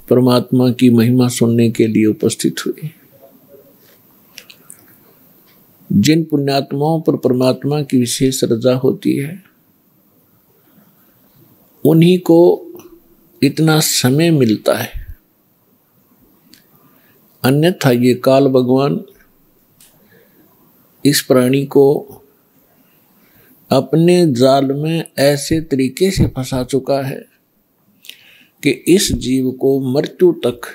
परमात्मा की महिमा सुनने के लिए उपस्थित हुए। जिन पुण्यात्माओं पर परमात्मा की विशेष रजा होती है उन्हीं को इतना समय मिलता है, अन्यथा ये काल भगवान इस प्राणी को अपने जाल में ऐसे तरीके से फंसा चुका है कि इस जीव को मृत्यु तक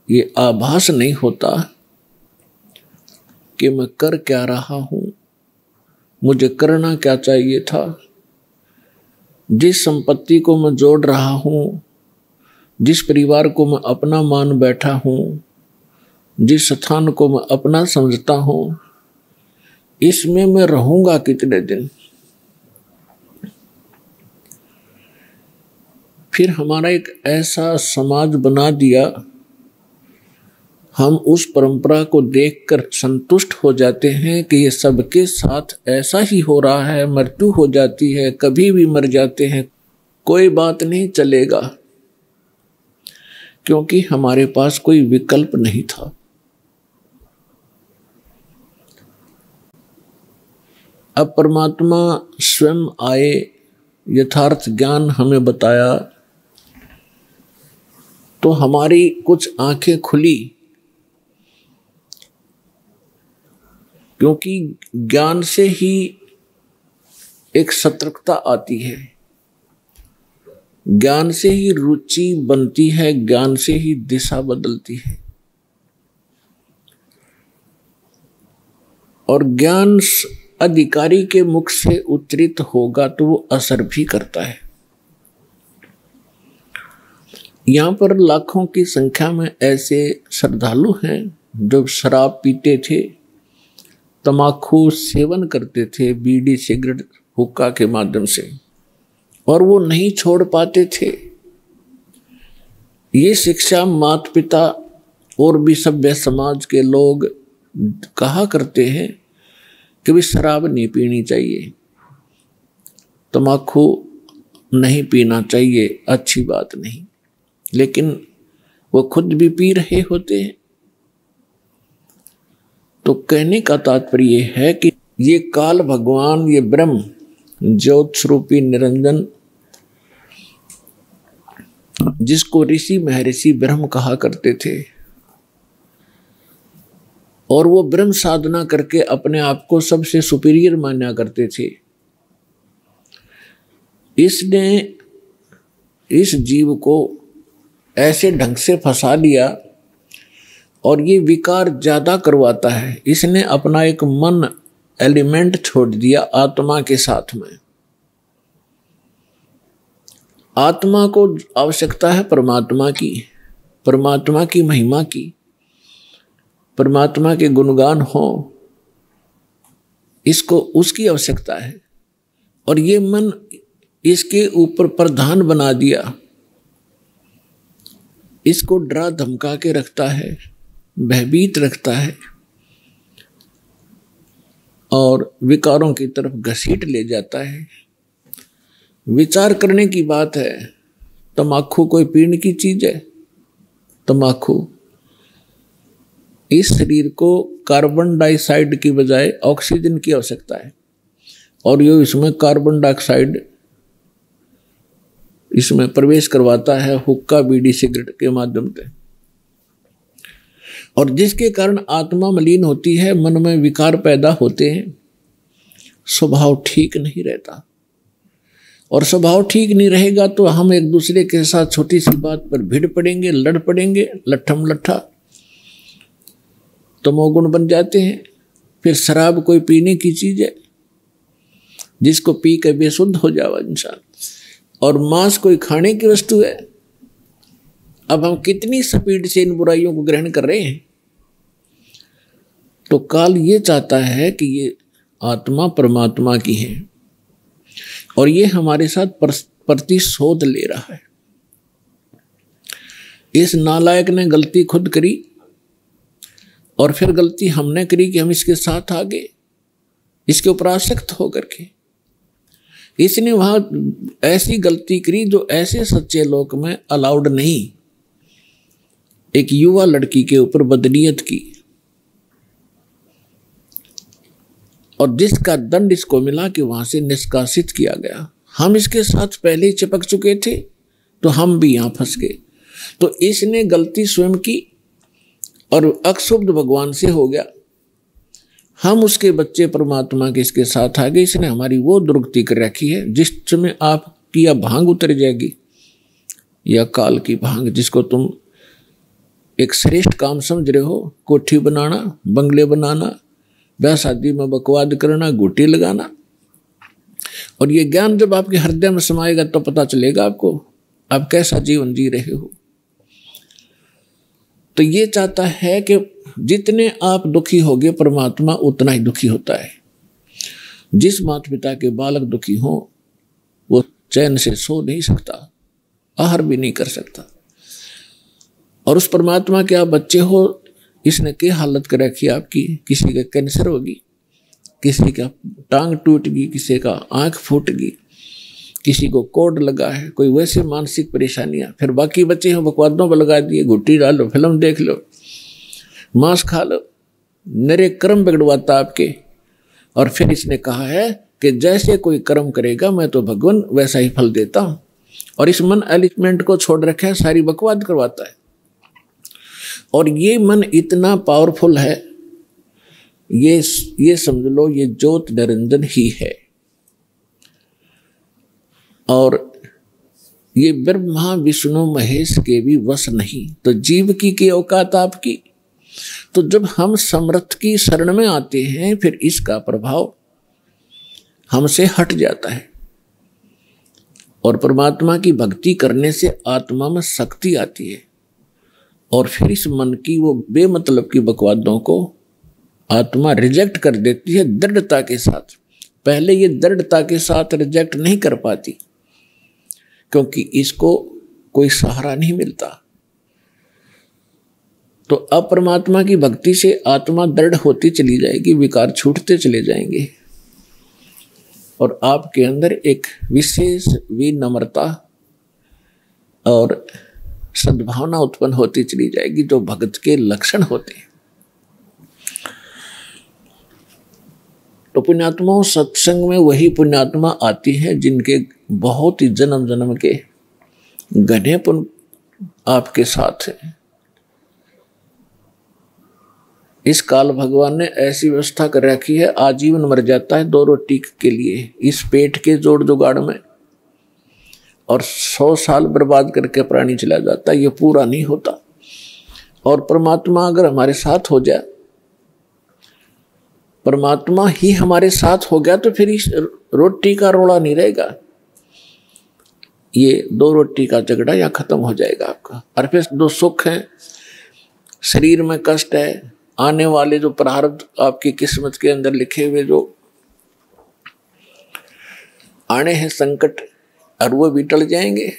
ये आभास नहीं होता कि मैं कर क्या रहा हूं, मुझे करना क्या चाहिए था। जिस संपत्ति को मैं जोड़ रहा हूं, जिस परिवार को मैं अपना मान बैठा हूं, जिस स्थान को मैं अपना समझता हूं, इसमें मैं रहूंगा कितने दिन। फिर हमारा एक ऐसा समाज बना दिया, हम उस परंपरा को देखकर संतुष्ट हो जाते हैं कि ये सबके साथ ऐसा ही हो रहा है, मृत्यु हो जाती है, कभी भी मर जाते हैं, कोई बात नहीं, चलेगा, क्योंकि हमारे पास कोई विकल्प नहीं था। अब परमात्मा स्वयं आए, यथार्थ ज्ञान हमें बताया, तो हमारी कुछ आंखें खुली, क्योंकि ज्ञान से ही एक सतर्कता आती है, ज्ञान से ही रुचि बनती है, ज्ञान से ही दिशा बदलती है। और ज्ञान अधिकारी के मुख से उच्चरित होगा तो वो असर भी करता है। यहाँ पर लाखों की संख्या में ऐसे श्रद्धालु हैं जो शराब पीते थे, तमाकू सेवन करते थे, बीड़ी सिगरेट हुक्का के माध्यम से, और वो नहीं छोड़ पाते थे। ये शिक्षा माता पिता और भी सभ्य समाज के लोग कहा करते हैं कि भी शराब नहीं पीनी चाहिए, तमाकू नहीं पीना चाहिए, अच्छी बात नहीं, लेकिन वो खुद भी पी रहे होते हैं। तो कहने का तात्पर्य है कि ये काल भगवान, ये ब्रह्म, ज्योत स्वरूपी निरंजन, जिसको ऋषि महर्षि ब्रह्म कहा करते थे, और वो ब्रह्म साधना करके अपने आप को सबसे सुपीरियर माना करते थे, इसने इस जीव को ऐसे ढंग से फंसा लिया और ये विकार ज्यादा करवाता है। इसने अपना एक मन एलिमेंट छोड़ दिया आत्मा के साथ में। आत्मा को आवश्यकता है परमात्मा की महिमा की, परमात्मा के गुणगान हो, इसको उसकी आवश्यकता है। और ये मन इसके ऊपर प्रधान बना दिया, इसको डरा धमका के रखता है, भयभीत रखता है और विकारों की तरफ घसीट ले जाता है। विचार करने की बात है, तमाकू कोई पीने की चीज है? तमाकू इस शरीर को कार्बन डाइऑक्साइड की बजाय ऑक्सीजन की आवश्यकता है, और ये इसमें कार्बन डाइऑक्साइड इसमें प्रवेश करवाता है हुक्का बीड़ी सिगरेट के माध्यम से, और जिसके कारण आत्मा मलिन होती है, मन में विकार पैदा होते हैं, स्वभाव ठीक नहीं रहता। और स्वभाव ठीक नहीं रहेगा तो हम एक दूसरे के साथ छोटी सी बात पर भिड़ पड़ेंगे, लड़ पड़ेंगे, लट्ठम लट्ठा, तमोगुण बन जाते हैं। फिर शराब कोई पीने की चीज है जिसको पी के बेसुध हो जावा इंसान, और मांस कोई खाने की वस्तु है। अब हम कितनी स्पीड से इन बुराइयों को ग्रहण कर रहे हैं। तो काल ये चाहता है कि ये आत्मा परमात्मा की है और ये हमारे साथ प्रतिशोध ले रहा है। इस नालायक ने गलती खुद करी और फिर गलती हमने करी कि हम इसके साथ आ गए, इसके ऊपर आसक्त होकर के। इसने वहां ऐसी गलती करी जो ऐसे सच्चे लोक में अलाउड नहीं। एक युवा लड़की के ऊपर बदनीयत की और जिसका दंड इसको मिला कि वहां से निष्कासित किया गया। हम इसके साथ पहले ही चिपक चुके थे तो हम भी यहां फंस गए। तो इसने गलती स्वयं की और अक्षुब्ध भगवान से हो गया। हम उसके बच्चे परमात्मा के इसके साथ आ गए। इसने हमारी वो दुर्गति कर रखी है जिस समय आपकी या भांग उतर जाएगी या काल की भांग, जिसको तुम एक श्रेष्ठ काम समझ रहे हो, कोठी बनाना, बंगले बनाना, ब्याह शादी में बकवाद करना, गोटी लगाना, और ये ज्ञान जब आपके हृदय में समाएगा तो पता चलेगा आपको आप कैसा जीवन जी रहे हो। तो ये चाहता है कि जितने आप दुखी होगे परमात्मा उतना ही दुखी होता है। जिस माता पिता के बालक दुखी हो वो चैन से सो नहीं सकता, आहार भी नहीं कर सकता। और उस परमात्मा के आप बच्चे हो, इसने क्या हालत कर रखी आपकी। किसी का कैंसर होगी, किसी का टांग टूट गई, किसी का आंख फूट गई, किसी को कोड लगा है, कोई वैसे मानसिक परेशानियां। फिर बाकी बच्चे हैं बकवादों पर लगा दिए, घुट्टी डालो, फिल्म देख लो, मांस खा लो, नरे कर्म बिगड़वाता आपके। और फिर इसने कहा है कि जैसे कोई कर्म करेगा मैं तो भगवान वैसा ही फल देता हूं। और इस मन एलिमेंट को छोड़ रखा है, सारी बकवाद करवाता है। और ये मन इतना पावरफुल है, ये समझ लो ये ज्योत निरंजन ही है। और ये ब्रह्मा विष्णु महेश के भी वश नहीं। तो जीव की औकात आपकी। तो जब हम समर्थ की शरण में आते हैं फिर इसका प्रभाव हमसे हट जाता है और परमात्मा की भक्ति करने से आत्मा में शक्ति आती है। और फिर इस मन की वो बेमतलब की बकवादों को आत्मा रिजेक्ट कर देती है दृढ़ता के साथ। पहले ये दृढ़ता के साथ रिजेक्ट नहीं कर पाती क्योंकि इसको कोई सहारा नहीं मिलता। तो अब परमात्मा की भक्ति से आत्मा दृढ़ होती चली जाएगी, विकार छूटते चले जाएंगे और आपके अंदर एक विशेष विनम्रता और सद्भावना उत्पन्न होती चली जाएगी जो भक्त के लक्षण होते हैं। तो पुण्यात्माओं, सत्संग में वही पुण्यात्मा आती है जिनके बहुत ही जन्म जन्म के घने पुण्य आपके साथ है। इस काल भगवान ने ऐसी व्यवस्था कर रखी है, आजीवन मर जाता है 2 रोटी के लिए इस पेट के जोड़ जुगाड़ में, और 100 साल बर्बाद करके प्राणी चला जाता है, ये पूरा नहीं होता। और परमात्मा अगर हमारे साथ हो जाए, परमात्मा ही हमारे साथ हो गया तो फिर इस रोटी का रोड़ा नहीं रहेगा, ये 2 रोटी का झगड़ा या खत्म हो जाएगा आपका। और फिर 2 सुख हैं, शरीर में कष्ट है, आने वाले जो प्रारब्ध आपकी किस्मत के अंदर लिखे हुए जो आने हैं संकट, और वो भी टल जाएंगे।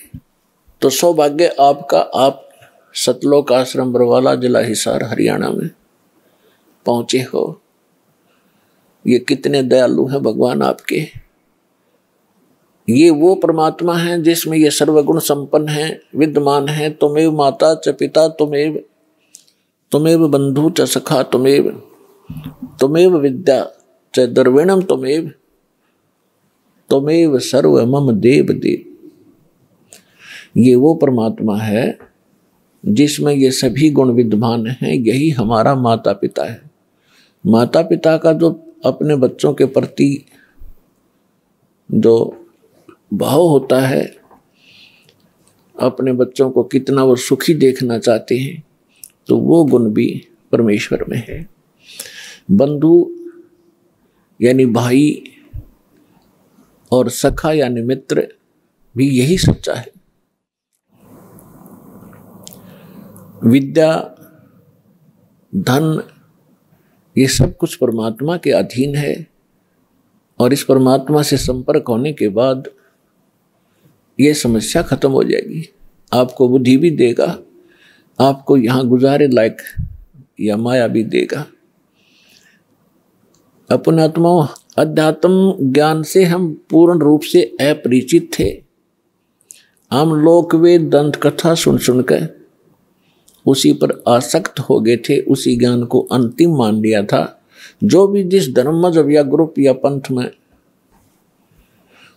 तो सौभाग्य आपका, आप सतलोक आश्रम बरवाला जिला हिसार हरियाणा में पहुंचे हो। ये कितने दयालु हैं भगवान आपके। ये वो परमात्मा है जिसमें ये सर्वगुण संपन्न है, विद्यमान है। तुमेव माता च पिता तुमेव बंधु च सखा तुमेव विद्या च द्रविणम तुमेव सर्व मम देव देव। ये वो परमात्मा है जिसमें ये सभी गुण विद्यमान हैं। यही हमारा माता पिता है। माता पिता का जो अपने बच्चों के प्रति जो भाव होता है, अपने बच्चों को कितना वो सुखी देखना चाहते हैं, तो वो गुण भी परमेश्वर में है। बंधु यानी भाई और सखा यानी मित्र भी यही सच्चा है। विद्या, धन, ये सब कुछ परमात्मा के अधीन है और इस परमात्मा से संपर्क होने के बाद ये समस्या खत्म हो जाएगी। आपको बुद्धि भी देगा, आपको यहाँ गुजारे लायक या माया भी देगा। अपने आत्माओं, अध्यात्म ज्ञान से हम पूर्ण रूप से अपरिचित थे। हम लोक वेद दंत कथा सुन सुनकर उसी पर आसक्त हो गए थे, उसी ज्ञान को अंतिम मान लिया था। जो भी जिस धर्म मजहब या ग्रुप या पंथ में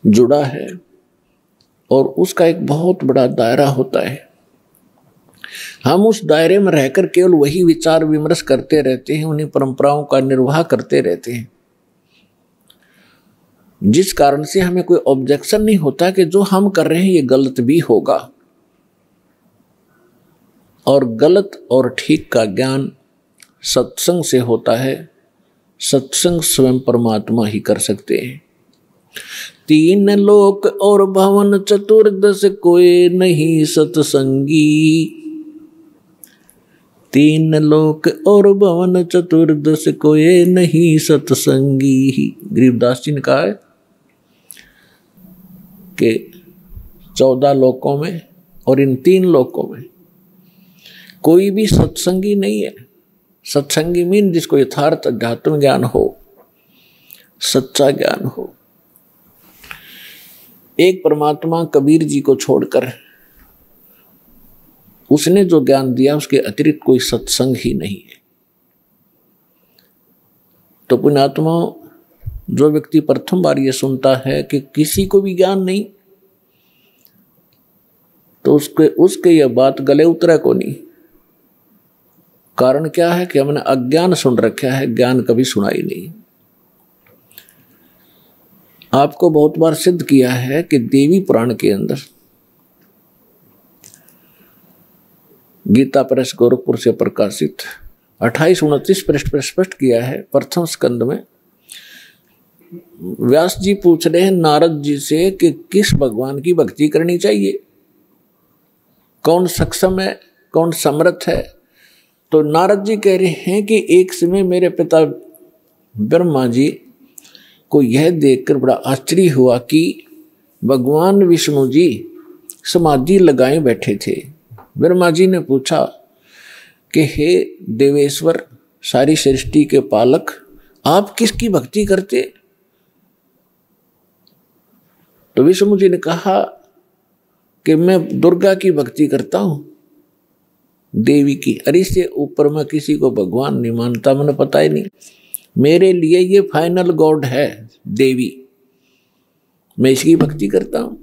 जुड़ा है और उसका एक बहुत बड़ा दायरा होता है, हम उस दायरे में रहकर केवल वही विचार विमर्श करते रहते हैं, उन्हीं परंपराओं का निर्वाह करते रहते हैं, जिस कारण से हमें कोई ऑब्जेक्शन नहीं होता कि जो हम कर रहे हैं ये गलत भी होगा। और गलत और ठीक का ज्ञान सत्संग से होता है। सत्संग स्वयं परमात्मा ही कर सकते हैं। 3 लोक और भवन चतुर्दश कोई नहीं सत्संगी। 3 लोक और भवन चतुर्दश कोई नहीं सत्संगी। गरीबदास जी ने कहा है कि 14 लोकों में और इन 3 लोकों में कोई भी सत्संगी नहीं है। सत्संगी मीन जिसको यथार्थ अध्यात्म ज्ञान हो, सच्चा ज्ञान हो। एक परमात्मा कबीर जी को छोड़कर उसने जो ज्ञान दिया उसके अतिरिक्त कोई सत्संग ही नहीं है। तो पुण्यात्मा, जो व्यक्ति प्रथम बार ये सुनता है कि किसी को भी ज्ञान नहीं, तो उसके यह बात गले उतरा को नहीं। कारण क्या है कि हमने अज्ञान सुन रखा है, ज्ञान कभी सुना ही नहीं। आपको बहुत बार सिद्ध किया है कि देवी पुराण के अंदर गीता प्रेस गोरखपुर से प्रकाशित 28-29 पृष्ठ पर स्पष्ट किया है। प्रथम स्कंद में व्यास जी पूछ रहे हैं नारद जी से कि किस भगवान की भक्ति करनी चाहिए, कौन सक्षम है, कौन समर्थ है। तो नारद जी कह रहे हैं कि एक समय मेरे पिता ब्रह्मा जी को यह देखकर बड़ा आश्चर्य हुआ कि भगवान विष्णु जी समाधि लगाए बैठे थे। ब्रह्मा जी ने पूछा कि हे देवेश्वर, सारी सृष्टि के पालक, आप किसकी भक्ति करते? तो विष्णु जी ने कहा कि मैं दुर्गा की भक्ति करता हूं, देवी की। अरे इससे ऊपर मैं किसी को भगवान नहीं मानता, मैंने पता ही नहीं। मेरे लिए ये फाइनल गॉड है देवी, मैं इसकी भक्ति करता हूं।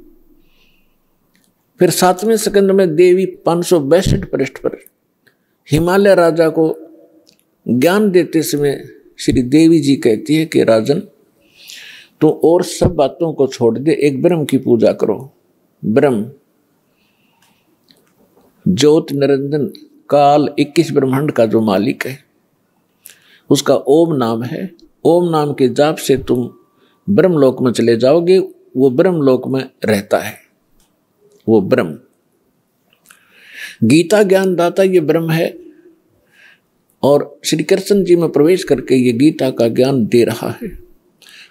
फिर 7वें स्कंद में देवी 562 पृष्ठ पर हिमालय राजा को ज्ञान देते समय श्री देवी जी कहती है कि राजन, तो और सब बातों को छोड़ दे, एक ब्रह्म की पूजा करो। ब्रह्म ज्योत निरंजन काल 21 ब्रह्मांड का जो मालिक है, उसका ओम नाम है। ओम नाम के जाप से तुम ब्रह्मलोक में चले जाओगे। वो ब्रह्मलोक में रहता है, वो ब्रह्म। गीता ज्ञानदाता ये ब्रह्म है और श्री कृष्ण जी में प्रवेश करके ये गीता का ज्ञान दे रहा है।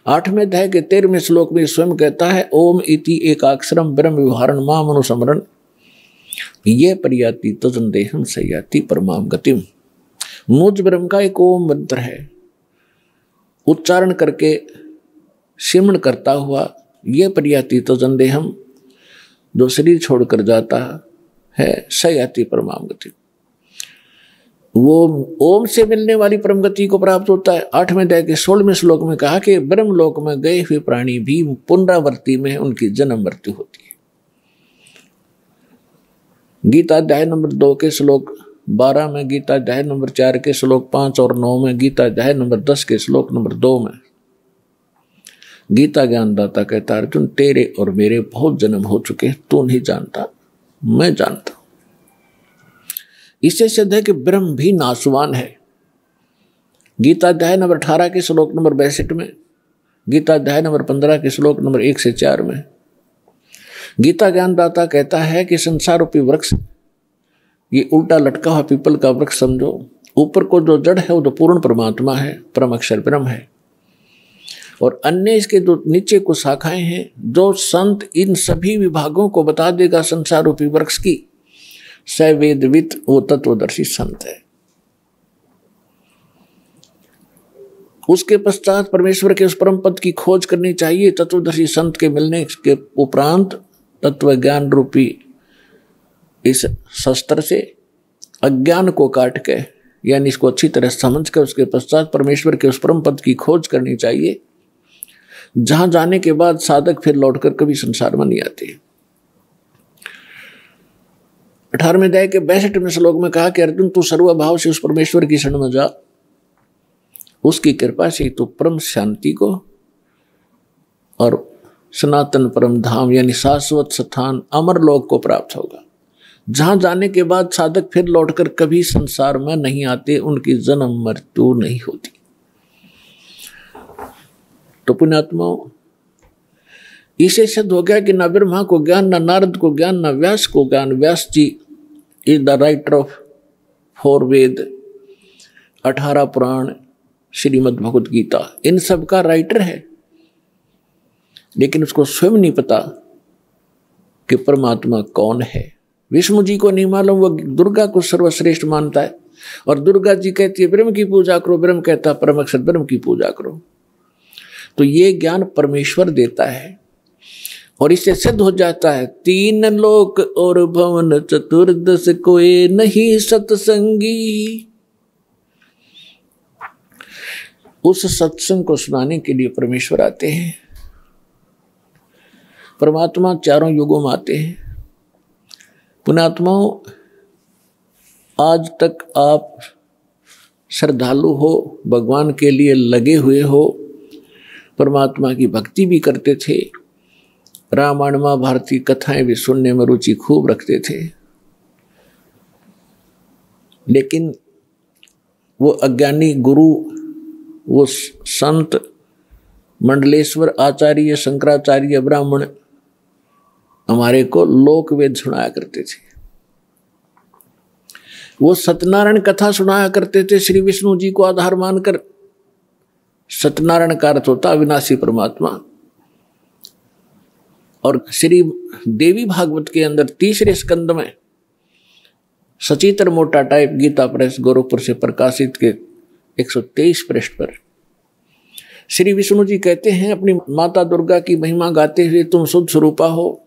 8वें अध्याय के 13वें श्लोक में स्वयं कहता है ओम इति एकाक्षरम ब्रह्म विहारण माम अनुस्मरण ये परियाति तजंदेहम सयाति परमाम गतिम। मुझ ब्रह्म का एक ओम मंत्र है, उच्चारण करके सिमरण करता हुआ ये परियाति तजंदेहम, जो शरीर छोड़कर जाता है, सयाति परमाम गति, वो ओम से मिलने वाली परम गति को प्राप्त होता है। 8वें अध्याय के 16वें श्लोक में कहा कि ब्रह्मलोक में गए हुए प्राणी भी पुनरावृत्ति में उनकी जन्म मृत्यु होती है। गीता अध्याय नंबर 2 के श्लोक 12 में, गीता अध्याय नंबर 4 के श्लोक 5 और 9 में, गीता अध्याय नंबर 10 के श्लोक नंबर 2 में गीता ज्ञानदाता कहता अर्जुन, तेरे और मेरे बहुत जन्म हो चुके, तू नहीं जानता, मैं जानता। इससे सिद्ध है कि ब्रह्म भी नाशवान है। गीता अध्याय नंबर 18 के श्लोक नंबर 62 में, गीता अध्याय नंबर 15 के श्लोक नंबर 1 से 4 में गीता ज्ञानदाता कहता है कि संसार रूपी वृक्ष ये उल्टा लटका हुआ पीपल का वृक्ष समझो। ऊपर को जो जड़ है वो तो पूर्ण परमात्मा है, परम अक्षर ब्रह्म है, और अन्य इसके जो नीचे को शाखाएं हैं, जो संत इन सभी विभागों को बता देगा संसार रूपी वृक्ष की, स वेदवित, वो तत्वदर्शी संत है। उसके पश्चात परमेश्वर के उस परम पद की खोज करनी चाहिए। तत्वदर्शी संत के मिलने के उपरांत तत्व ज्ञान रूपी इस शस्त्र से अज्ञान को काट के, यानी इसको अच्छी तरह समझ कर उसके पश्चात परमेश्वर के उस परम पद की खोज करनी चाहिए, जहां जाने के बाद साधक फिर लौटकर कभी संसार में नहीं आते। 18वें अध्याय के 62वें श्लोक में कहा कि अर्जुन तू सर्वभाव से उस परमेश्वर की शरण में जा, उसकी कृपा से तू परम शांति को और सनातन परम धाम यानी शाश्वत स्थान अमर लोक को प्राप्त होगा, जहां जाने के बाद साधक फिर लौटकर कभी संसार में नहीं आते, उनकी जन्म मृत्यु नहीं होती। तो पुण्यात्माओं, इसे सिद्ध हो गया कि न ब्रह्मा को ज्ञान, न नारद को ज्ञान, न व्यास को ज्ञान। व्यास जी इज द राइटर ऑफ 4 वेद, 18 पुराण, श्रीमद् भगवत गीता, इन सब का राइटर है, लेकिन उसको स्वयं नहीं पता कि परमात्मा कौन है। विष्णु जी को नहीं मालूम, वो दुर्गा को सर्वश्रेष्ठ मानता है, और दुर्गा जी कहती है ब्रह्म की पूजा करो, ब्रह्म कहता है परम अक्षर ब्रह्म की पूजा करो। तो ये ज्ञान परमेश्वर देता है, और इससे सिद्ध हो जाता है 3 लोक और भवन चतुर्दश कोई नहीं सत्संगी। उस सत्संग को सुनाने के लिए परमेश्वर आते हैं। परमात्मा 4 युगों में आते हैं। पुण्यात्माओं, आज तक आप श्रद्धालु हो, भगवान के लिए लगे हुए हो, परमात्मा की भक्ति भी करते थे, रामायण महाभारत की कथाएं भी सुनने में रुचि खूब रखते थे, लेकिन वो अज्ञानी गुरु, वो संत मंडलेश्वर आचार्य, शंकराचार्य, ब्राह्मण हमारे को लोक वेद सुनाया करते थे। वो सत्यनारायण कथा सुनाया करते थे श्री विष्णु जी को आधार मानकर। सत्यनारायण का अर्थ होता अविनाशी परमात्मा। और श्री देवी भागवत के अंदर 3रे स्कंद में सचित्र मोटा टाइप गीता प्रेस गोरखपुर से प्रकाशित के 123 पृष्ठ पर श्री विष्णु जी कहते हैं अपनी माता दुर्गा की महिमा गाते हुए, तुम शुद्ध स्वरूपा हो,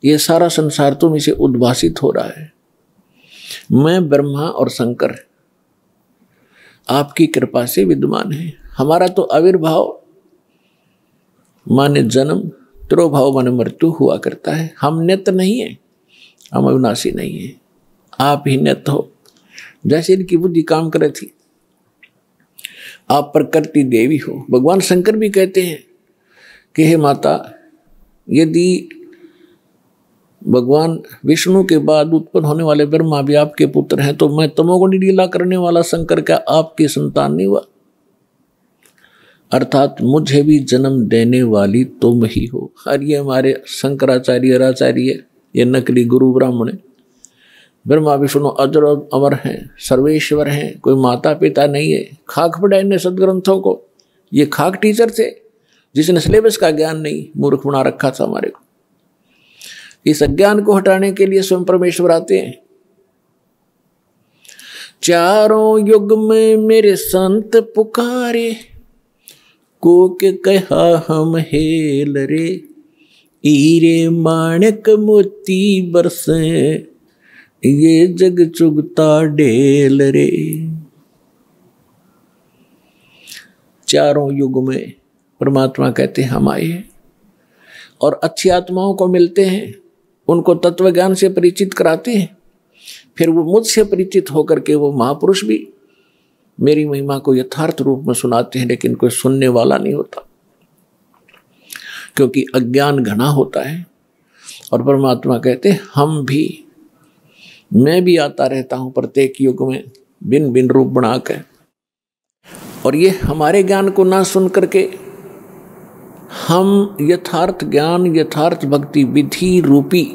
ये सारा संसार तुम इसे उद्भासित हो रहा है। मैं ब्रह्मा और शंकर आपकी कृपा से विद्यमान है। हमारा तो आविर्भाव माने जन्म, तिरोभाव माने मृत्यु हुआ करता है। हम नित्य नहीं है, हम अविनाशी नहीं है, आप ही नित्य हो। जैसे इनकी बुद्धि काम करे थी, आप प्रकृति देवी हो। भगवान शंकर भी कहते हैं कि हे माता, यदि भगवान विष्णु के बाद उत्पन्न होने वाले ब्रह्मा भी आपके पुत्र हैं, तो मैं तमोगुणी लीला करने वाला शंकर क्या आपकी संतान नहीं हुआ? अर्थात मुझे भी जन्म देने वाली तुम ही हो। और ये हमारे शंकराचार्य आचार्य, ये नकली गुरु ब्राह्मण, ब्रह्मा विष्णु अजर और अमर हैं, सर्वेश्वर हैं, कोई माता पिता नहीं है। खाक पढ़ा इन्हें सदग्रंथों को। ये खाक टीचर थे जिसने सिलेबस का ज्ञान नहीं, मूर्ख बना रखा था हमारे को। इस अज्ञान को हटाने के लिए स्वयं परमेश्वर आते हैं। 4 युग में मेरे संत पुकारे, को के कहा हम हेल रे, हीरे माणक मोती बरसे, ये जग चुगता ढेल रे। 4 युग में परमात्मा कहते हैं हम आए हैं, और अच्छी आत्माओं को मिलते हैं, उनको तत्व ज्ञान से परिचित कराते हैं। फिर वो मुझसे परिचित होकर के वो महापुरुष भी मेरी महिमा को यथार्थ रूप में सुनाते हैं, लेकिन कोई सुनने वाला नहीं होता, क्योंकि अज्ञान घना होता है। और परमात्मा कहते हैं हम भी, मैं भी आता रहता हूं प्रत्येक युग में भिन्न भिन्न रूप बना कर, और ये हमारे ज्ञान को ना सुन करके हम यथार्थ ज्ञान, यथार्थ भक्ति विधि रूपी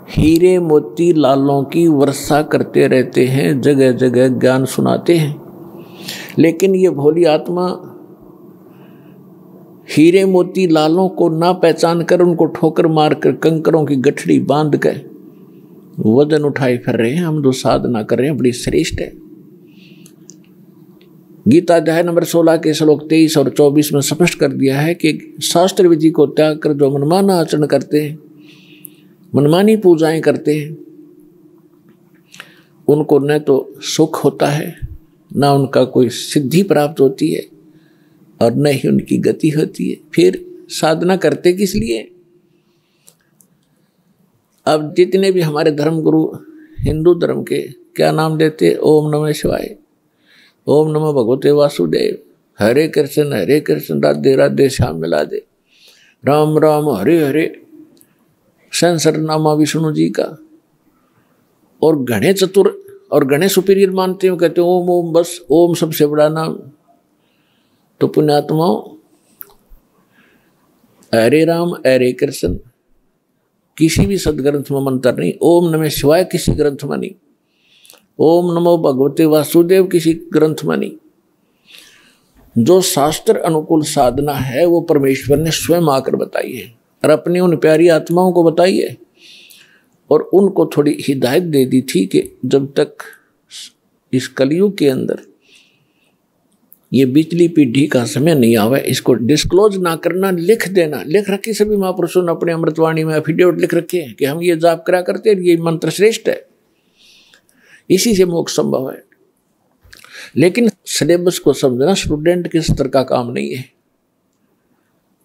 हीरे मोती लालों की वर्षा करते रहते हैं, जगह जगह ज्ञान सुनाते हैं। लेकिन ये भोली आत्मा हीरे मोती लालों को ना पहचान कर, उनको ठोकर मारकर कंकरों की गठड़ी बांध कर वजन उठाए फिर रहे हैं। हम जो साधना कर रहे हैं बड़ी श्रेष्ठ है। गीता अध्याय नंबर 16 के श्लोक 23 और 24 में स्पष्ट कर दिया है कि शास्त्र विधि को त्याग कर जो मनमाना आचरण करते हैं, मनमानी पूजाएं करते हैं, उनको न तो सुख होता है, ना उनका कोई सिद्धि प्राप्त होती है और न ही उनकी गति होती है। फिर साधना करते किस लिए? अब जितने भी हमारे धर्म गुरु हिंदू धर्म के क्या नाम देते? ओम नमः शिवाय, ओम नमः भगवते वासुदेव, हरे कृष्ण राधे राधे श्याम मिला दे, राम राम हरे हरे, संसर नामा विष्णु जी का। और घने चतुर और घने सुपीरियर मानते हो, कहते हो ओम ओम, बस ओम सबसे बड़ा नाम। तो पुण्यात्माओं, हरे राम हरे कृष्ण किसी भी सदग्रंथ में मंत्र नहीं, ओम नमः शिवाय किसी ग्रंथ में नहीं, ओम नमो भगवते वासुदेव किसी ग्रंथ में नहीं। जो शास्त्र अनुकूल साधना है वो परमेश्वर ने स्वयं आकर बताई है और अपनी उन प्यारी आत्माओं को बताई है। और उनको थोड़ी हिदायत दे दी थी कि जब तक इस कलयुग के अंदर ये बिजली पीढ़ी का समय नहीं आवे, इसको डिस्क्लोज ना करना, लिख देना। लिख रखी सभी महापुरुषों ने अपने अमृतवाणी में एफिडेविट लिख रखे हैं कि हम ये जाप करा करते हैं, ये मंत्र श्रेष्ठ है, इसी से मोक्ष संभव है। लेकिन सिलेबस को समझना स्टूडेंट के स्तर का काम नहीं है।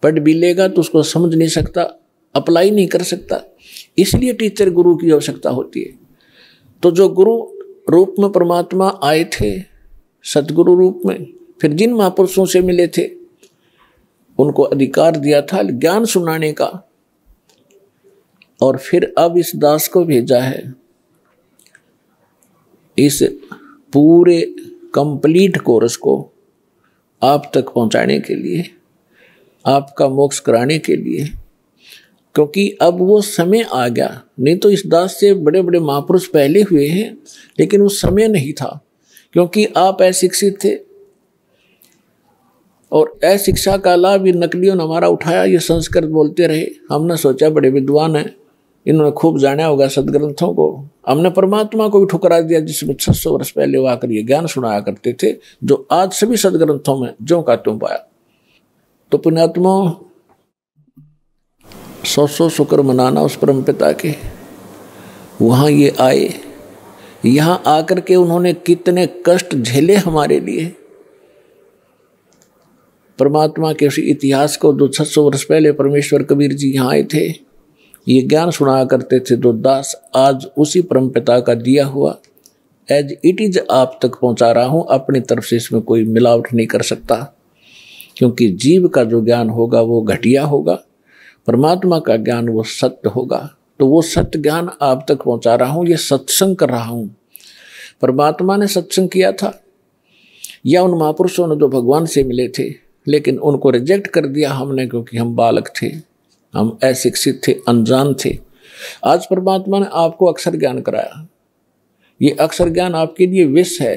पढ़ भी लेगा तो उसको समझ नहीं सकता, अप्लाई नहीं कर सकता। इसलिए टीचर गुरु की आवश्यकता होती है। तो जो गुरु रूप में परमात्मा आए थे, सतगुरु रूप में, फिर जिन महापुरुषों से मिले थे उनको अधिकार दिया था ज्ञान सुनाने का। और फिर अब इस दास को भेजा है इस पूरे कंप्लीट कोर्स को आप तक पहुंचाने के लिए, आपका मोक्ष कराने के लिए। क्योंकि अब वो समय आ गया, नहीं तो इस दास से बड़े बड़े महापुरुष पहले हुए हैं, लेकिन उस समय नहीं था क्योंकि आप अशिक्षित थे। और अशिक्षा का लाभ ये नकलियों ने हमारा उठाया, ये संस्कृत बोलते रहे। हमने सोचा बड़े विद्वान हैं, इन्होंने खूब जाना होगा सदग्रंथों को। हमने परमात्मा को भी ठुकरा दिया जिसमें 600 वर्ष पहले वो आकर ये ज्ञान सुनाया करते थे, जो आज सभी सदग्रंथों में ज्यों का त्यों पाया। तो पुण्यात्मा, 100 शुक्र मनाना उस परम पिता के। वहाँ ये आए, यहाँ आकर के उन्होंने कितने कष्ट झेले हमारे लिए। परमात्मा के उसी इतिहास को जो 600 वर्ष पहले परमेश्वर कबीर जी यहाँ आए थे, ये ज्ञान सुनाया करते थे, जो दास आज उसी परम पिता का दिया हुआ एज इट इज आप तक पहुँचा रहा हूँ। अपनी तरफ से इसमें कोई मिलावट नहीं कर सकता, क्योंकि जीव का जो ज्ञान होगा वो घटिया होगा, परमात्मा का ज्ञान वो सत्य होगा। तो वो सत्य ज्ञान आप तक पहुँचा रहा हूँ, ये सत्संग कर रहा हूँ। परमात्मा ने सत्संग किया था या उन महापुरुषों ने जो भगवान से मिले थे, लेकिन उनको रिजेक्ट कर दिया हमने, क्योंकि हम बालक थे, हम अशिक्षित थे, अनजान थे। आज परमात्मा ने आपको अक्षर ज्ञान कराया। ये अक्षर ज्ञान आपके लिए विष है।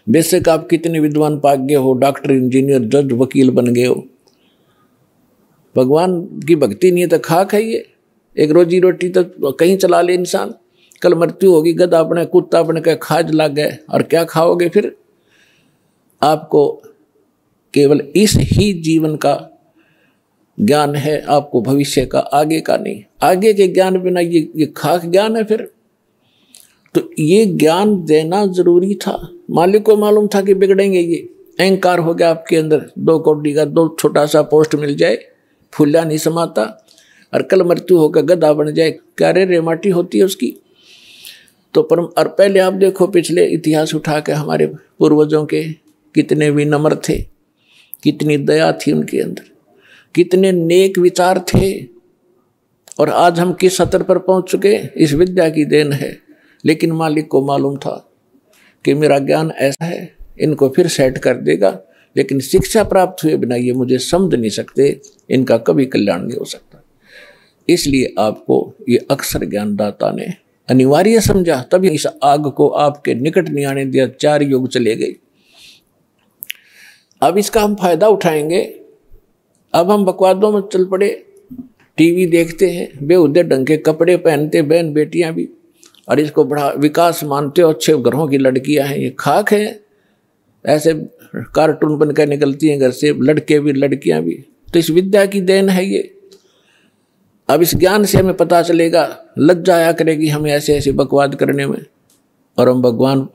बेशक आप कितने विद्वान पाक गए हो, डॉक्टर, इंजीनियर, जज, वकील बन गए हो, भगवान की भक्ति नहीं है तो खाक है ये। एक रोजी रोटी तो कहीं चला ले इंसान, कल मृत्यु होगी, गधा अपने कुत्ता अपने का खाज लग गए, और क्या खाओगे फिर? आपको केवल इस ही जीवन का ज्ञान है, आपको भविष्य का, आगे का नहीं। आगे के ज्ञान बिना ये खाक ज्ञान है फिर। तो ये ज्ञान देना जरूरी था। मालिक को मालूम था कि बिगड़ेंगे ये। अहंकार हो गया आपके अंदर, 2 कौड़ी का 2 छोटा सा पोस्ट मिल जाए, फूला नहीं समाता, और कल मृत्यु होकर गधा बन जाए, क्या रे माटी होती है उसकी। तो परम, और पहले आप देखो पिछले इतिहास उठा के हमारे पूर्वजों के कितने विनम्र थे, कितनी दया थी उनके अंदर, कितने नेक विचार थे। और आज हम किस स्तर पर पहुंच चुके, इस विद्या की देन है। लेकिन मालिक को मालूम था कि मेरा ज्ञान ऐसा है, इनको फिर सेट कर देगा, लेकिन शिक्षा प्राप्त हुए बिना ये मुझे समझ नहीं सकते, इनका कभी कल्याण नहीं हो सकता। इसलिए आपको ये अक्षर ज्ञानदाता ने अनिवार्य समझा, तभी इस आग को आपके निकट नहीं आने दिया। 4 युग चले गए। अब इसका हम फायदा उठाएंगे। अब हम बकवादों में चल पड़े, टीवी देखते हैं, बेहुदे ढंग के कपड़े पहनते बहन बेटियां भी, और इसको बड़ा विकास मानते हो, अच्छे घरों की लड़कियां हैं। ये खाक है, ऐसे कार्टून बनकर निकलती हैं घर से, लड़के भी लड़कियां भी। तो इस विद्या की देन है ये। अब इस ज्ञान से हमें पता चलेगा, लज्जा आया करेगी हमें ऐसे ऐसे बकवाद करने में। और हम भगवान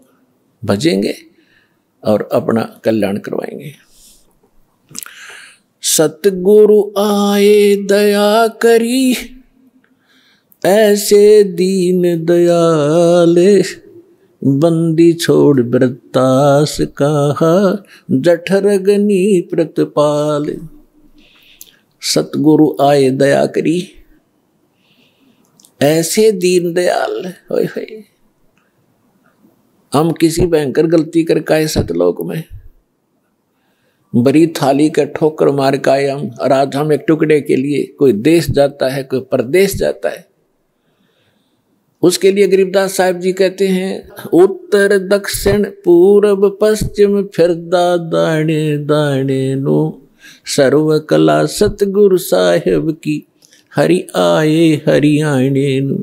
भजेंगे और अपना कल्याण करवाएंगे। सतगुरु आए दया करी, ऐसे दीन दयाले, बंदी छोड़ वृत्तास कहा, जठरगनी प्रतिपाल। सतगुरु आए दया करी, ऐसे दीन दयाल। होय होय, हम किसी भयंकर गलती करके आए सतलोक में, बड़ी थाली का ठोकर मार के आए हम, और आज हम एक टुकड़े के लिए कोई देश जाता है, कोई परदेश जाता है, उसके लिए गरीबदास साहब जी कहते हैं, उत्तर दक्षिण पूर्व पश्चिम फिरदा दाणे दाणे नो, सर्व कला सतगुरु साहेब की, हरि आए हरियाणे नु।